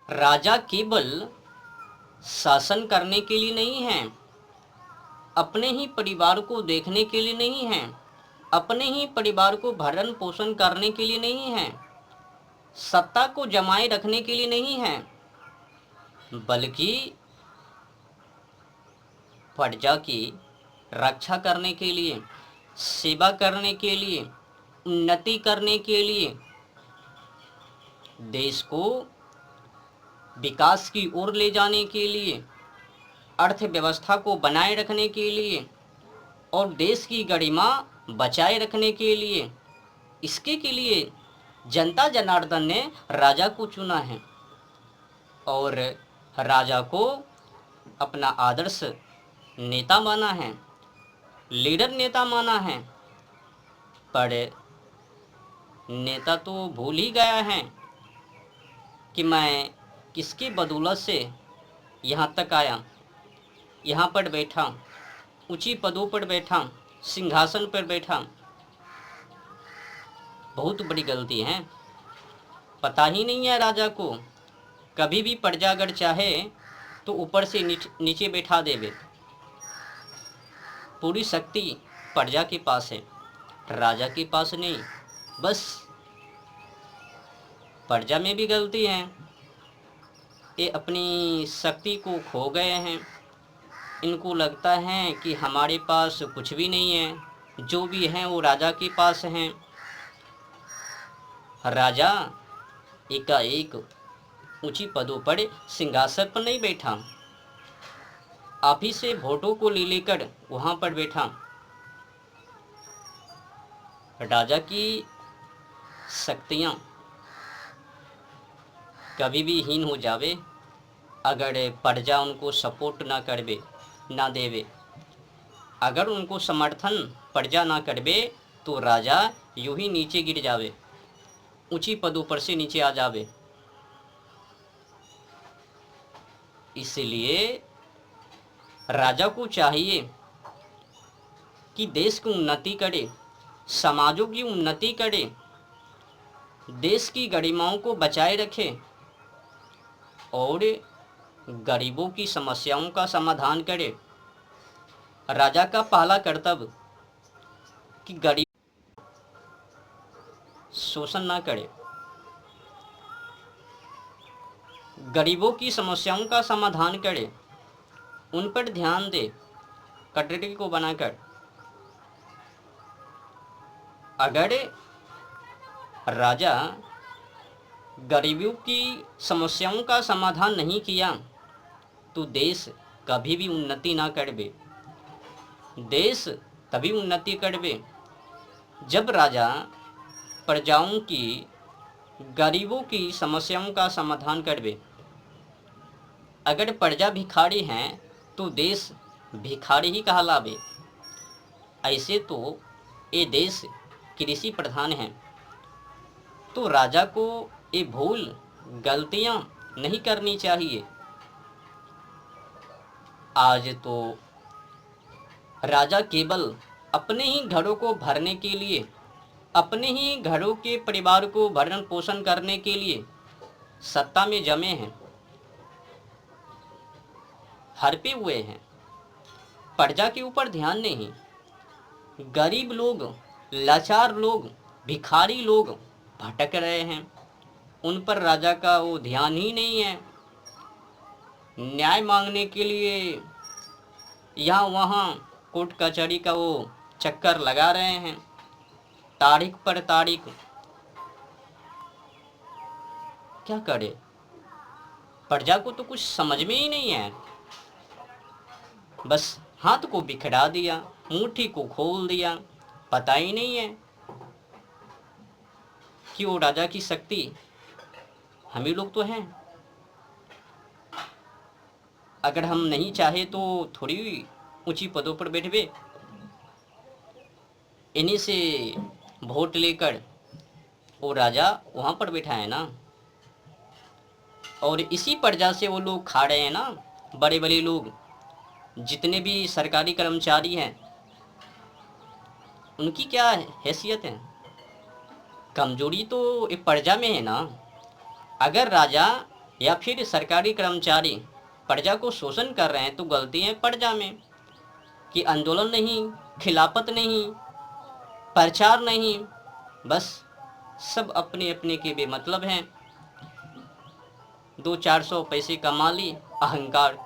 राजा केवल शासन करने के लिए नहीं है, अपने ही परिवार को देखने के लिए नहीं है, अपने ही परिवार को भरण पोषण करने के लिए नहीं है, सत्ता को जमाए रखने के लिए नहीं है, बल्कि प्रजा की रक्षा करने के लिए, सेवा करने के लिए, उन्नति करने के लिए, देश को विकास की ओर ले जाने के लिए, अर्थव्यवस्था को बनाए रखने के लिए और देश की गरिमा बचाए रखने के लिए, इसके के लिए जनता जनार्दन ने राजा को चुना है और राजा को अपना आदर्श नेता माना है, लीडर नेता माना है। पर नेता तो भूल ही गया है कि मैं किसकी बदौलत से यहाँ तक आया, यहाँ पर बैठा, ऊंची पदों पर बैठा, सिंहासन पर बैठा। बहुत बड़ी गलती है। पता ही नहीं है राजा को, कभी भी प्रजा अगर चाहे तो ऊपर से नीचे बैठा देवे। पूरी शक्ति प्रजा के पास है, राजा के पास नहीं। बस प्रजा में भी गलती है, ये अपनी शक्ति को खो गए हैं। इनको लगता है कि हमारे पास कुछ भी नहीं है, जो भी है वो राजा के पास हैं। राजा एकाएक ऊंची पदों पर सिंहासन पर नहीं बैठा, आप ही से वोटों को ले लेकर वहां पर बैठा। राजा की शक्तियां कभी भी हीन हो जावे अगर प्रजा उनको सपोर्ट ना करवे, ना देवे। अगर उनको समर्थन प्रजा ना करवे तो राजा यूं ही नीचे गिर जावे, ऊंची पदों पर से नीचे आ जावे। इसलिए राजा को चाहिए कि देश की उन्नति करे, समाजों की उन्नति करे, देश की गरिमाओं को बचाए रखे और गरीबों की समस्याओं का समाधान करे। राजा का पहला कर्तव्य कि गरीब शोषण ना करे, गरीबों की समस्याओं का समाधान करे, उन पर ध्यान दे कटौती को बनाकर। अगर राजा गरीबों की समस्याओं का समाधान नहीं किया तो देश कभी भी उन्नति ना करबे। देश तभी उन्नति करबे जब राजा प्रजाओं की, गरीबों की समस्याओं का समाधान करबे। अगर प्रजा भिखारी हैं तो देश भिखारी ही कहलावे। ऐसे तो ये देश कृषि प्रधान है, तो राजा को ये भूल गलतियां नहीं करनी चाहिए। आज तो राजा केवल अपने ही घरों को भरने के लिए, अपने ही घरों के परिवार को भरण पोषण करने के लिए सत्ता में जमे हैं, हड़पे हुए हैं। प्रजा के ऊपर ध्यान नहीं। गरीब लोग, लाचार लोग, भिखारी लोग भटक रहे हैं, उन पर राजा का वो ध्यान ही नहीं है। न्याय मांगने के लिए यहाँ वहाँ कोर्ट कचहरी का वो चक्कर लगा रहे हैं, तारीख पर तारीख। क्या करे? प्रजा को तो कुछ समझ में ही नहीं है। बस हाथ को बिखरा दिया, मुट्ठी को खोल दिया। पता ही नहीं है कि वो राजा की शक्ति हम ही लोग तो हैं। अगर हम नहीं चाहे तो थोड़ी ऊंची पदों पर बैठे, इन्हीं से वोट लेकर वो राजा वहाँ पर बैठा है ना, और इसी प्रजा से वो लोग खा रहे हैं ना। बड़े बड़े लोग, जितने भी सरकारी कर्मचारी हैं, उनकी क्या हैसियत है? कमजोरी तो एक प्रजा में है ना। अगर राजा या फिर सरकारी कर्मचारी प्रजा को शोषण कर रहे हैं तो गलती है प्रजा में कि आंदोलन नहीं, खिलाफत नहीं, प्रचार नहीं, बस सब अपने अपने के बेमतलब हैं। 200-400 पैसे कमा ली, अहंकार,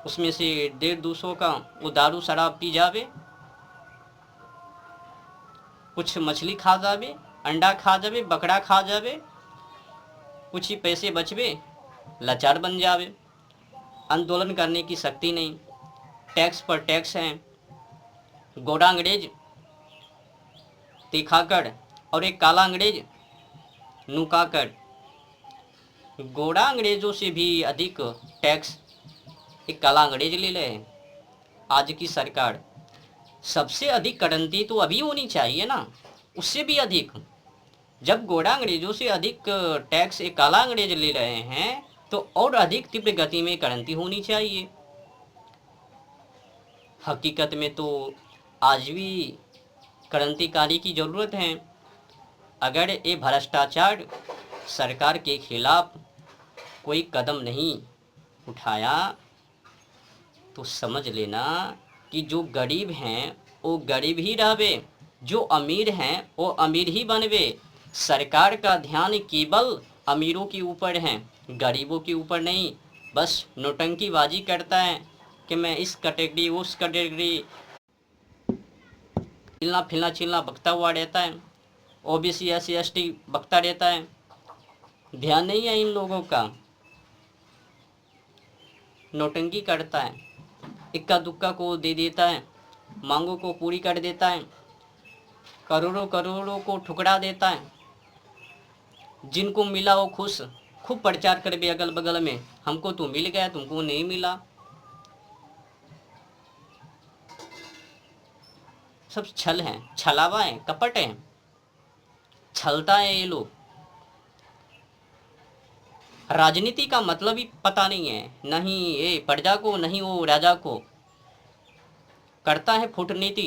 उसमें से 150-200 का वो दारू शराब पी जावे, कुछ मछली खा जावे, अंडा खा जावे, बकरा खा जावे, कुछ ही पैसे बचवे, लाचार बन जावे, आंदोलन करने की शक्ति नहीं, टैक्स पर टैक्स हैं, गोरा अंग्रेज तीखाकर और एक काला अंग्रेज नुकाकर, गोरा अंग्रेजों से भी अधिक टैक्स एक काला अंग्रेज ले रहे हैं। आज की सरकार, सबसे अधिक कटौती तो अभी होनी चाहिए ना, उससे भी अधिक। जब गोरा अंग्रेजों से अधिक टैक्स एक काला अंग्रेज ले रहे हैं तो और अधिक तीव्र गति में कटौती होनी चाहिए। हकीकत में तो आज भी क्रांतिकारी की ज़रूरत है। अगर ये भ्रष्टाचार सरकार के खिलाफ कोई कदम नहीं उठाया तो समझ लेना कि जो गरीब हैं वो गरीब ही रहवे, जो अमीर हैं वो अमीर ही बनवे। सरकार का ध्यान केवल अमीरों के ऊपर है, गरीबों के ऊपर नहीं। बस नौटंकीबाजी करता है कि मैं इस कैटेगरी उस कैटेगरी, चिल्ला फिल्ला चिल्ला बकता हुआ रहता है, ओबीसी SC ST बकता रहता है। ध्यान नहीं है इन लोगों का, नौटंकी करता है, इक्का दुक्का को दे देता है, मांगों को पूरी कर देता है, करोड़ों करोड़ों को ठुकरा देता है। जिनको मिला वो खुश, खूब प्रचार कर भी अगल बगल में, हमको तो मिल गया तुमको नहीं मिला। सब छल हैं, छलावा है, कपट है, छलता है ये लोग। राजनीति का मतलब ही पता नहीं है, नहीं ये प्रजा को, नहीं वो राजा को। करता है फुटनीति,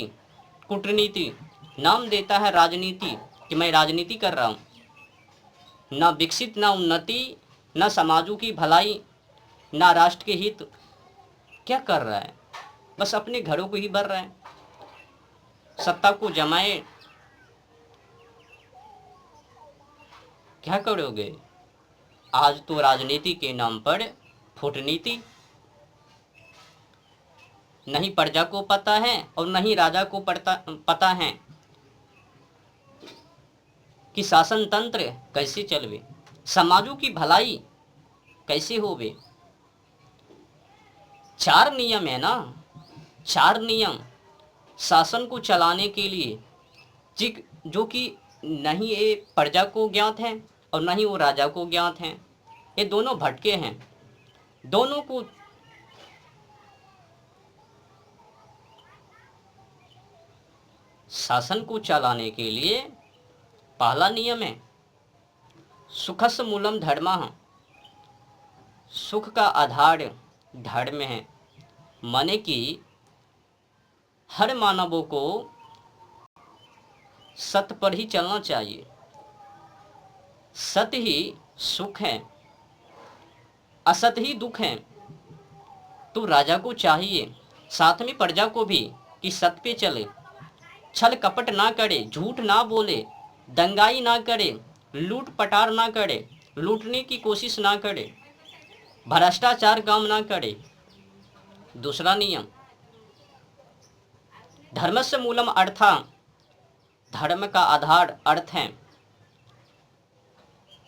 कूटनीति, नाम देता है राजनीति कि मैं राजनीति कर रहा हूँ। ना विकसित, ना उन्नति, ना समाजों की भलाई, ना राष्ट्र के हित। क्या कर रहा है? बस अपने घरों को ही भर रहा है, सत्ता को जमाए। क्या करोगे? आज तो राजनीति के नाम पर फुटनीति, नहीं प्रजा को पता है और नहीं राजा को पता है कि शासन तंत्र कैसे चलवे, समाजों की भलाई कैसे होवे। 4 नियम है ना, 4 नियम शासन को चलाने के लिए, जो कि नहीं ये प्रजा को ज्ञात है और नहीं वो राजा को ज्ञात हैं। ये दोनों भटके हैं, दोनों को शासन को चलाने के लिए पहला नियम है सुखस्य मूलम धर्मः, सुख का आधार धर्म है। माने कि हर मानवों को सत्य पर ही चलना चाहिए, सत्य ही सुख है, असत्य ही दुख है। तो राजा को चाहिए, साथ में प्रजा को भी, कि सत्य पे चले, छल कपट ना करे, झूठ ना बोले, दंगाई ना करे, लूट पटार ना करे, लूटने की कोशिश ना करे, भ्रष्टाचार काम ना करे। दूसरा नियम धर्मस्य मूलम अर्था, धर्म का आधार अर्थ है,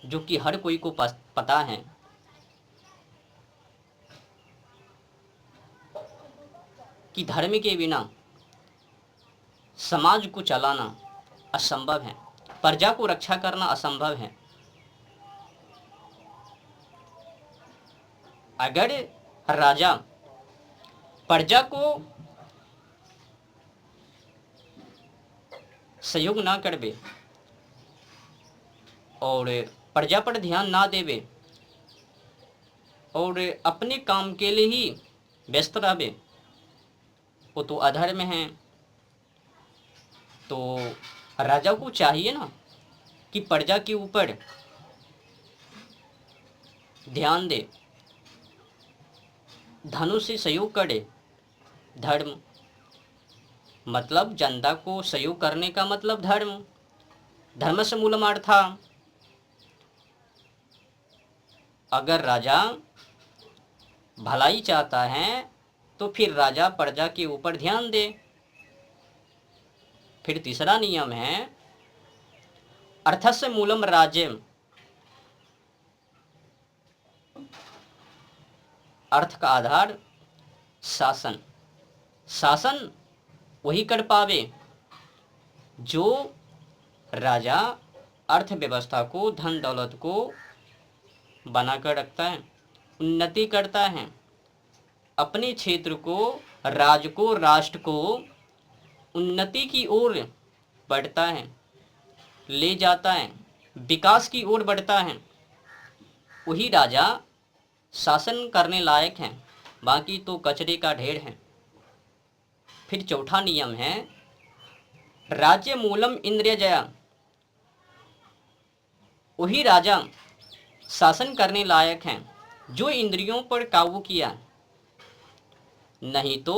जो कि हर कोई को पता है कि धर्म के बिना समाज को चलाना असंभव है, प्रजा को रक्षा करना असंभव है। अगर राजा प्रजा को सहयोग ना करवे और प्रजा पर ध्यान ना देवे और अपने काम के लिए ही व्यस्त रहे, वो तो अधर्म है। तो राजा को चाहिए ना कि प्रजा के ऊपर ध्यान दे, धनु से सहयोग करे, धर्म, मतलब जनता को सहयोग करने का मतलब धर्म, धर्म से मूलम अर्था। अगर राजा भलाई चाहता है तो फिर राजा प्रजा के ऊपर ध्यान दे। फिर तीसरा नियम है अर्थस्य मूलम राज्यम, अर्थ का आधार शासन, शासन वही कर पावे जो राजा अर्थव्यवस्था को, धन दौलत को बनाकर रखता है, उन्नति करता है, अपने क्षेत्र को, राज्य को, राष्ट्र को उन्नति की ओर बढ़ता है, ले जाता है, विकास की ओर बढ़ता है, वही राजा शासन करने लायक है, बाकी तो कचरे का ढेर है। फिर चौथा नियम है राज्य मूलम इंद्रिय जया, वही राजा शासन करने लायक है जो इंद्रियों पर काबू किया, नहीं तो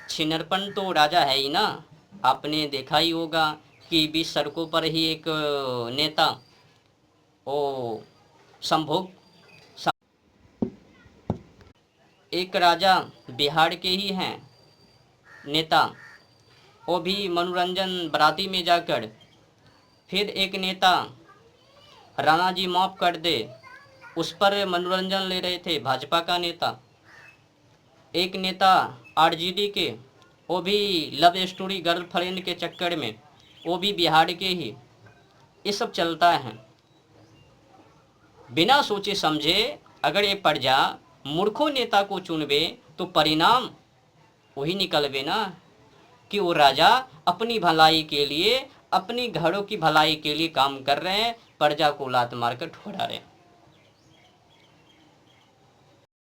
छिनरपन तो राजा है ही ना। आपने देखा ही होगा कि बीच सड़कों पर ही एक नेता ओ संभोग, एक राजा बिहार के ही हैं नेता, वो भी मनोरंजन बराती में जाकर, फिर एक नेता राणा जी माफ़ कर दे उस पर मनोरंजन ले रहे थे, भाजपा का नेता, एक नेता आरजेडी के, वो भी लव स्टोरी गर्लफ्रेंड के चक्कर में, वो भी बिहार के ही। ये सब चलता है बिना सोचे समझे। अगर ये प्रजा मूर्खों नेता को चुनवे तो परिणाम वही निकलवे ना कि वो राजा अपनी भलाई के लिए, अपनी घरों की भलाई के लिए काम कर रहे हैं, प्रजा को लात मारकर ठुकरा रहे हैं।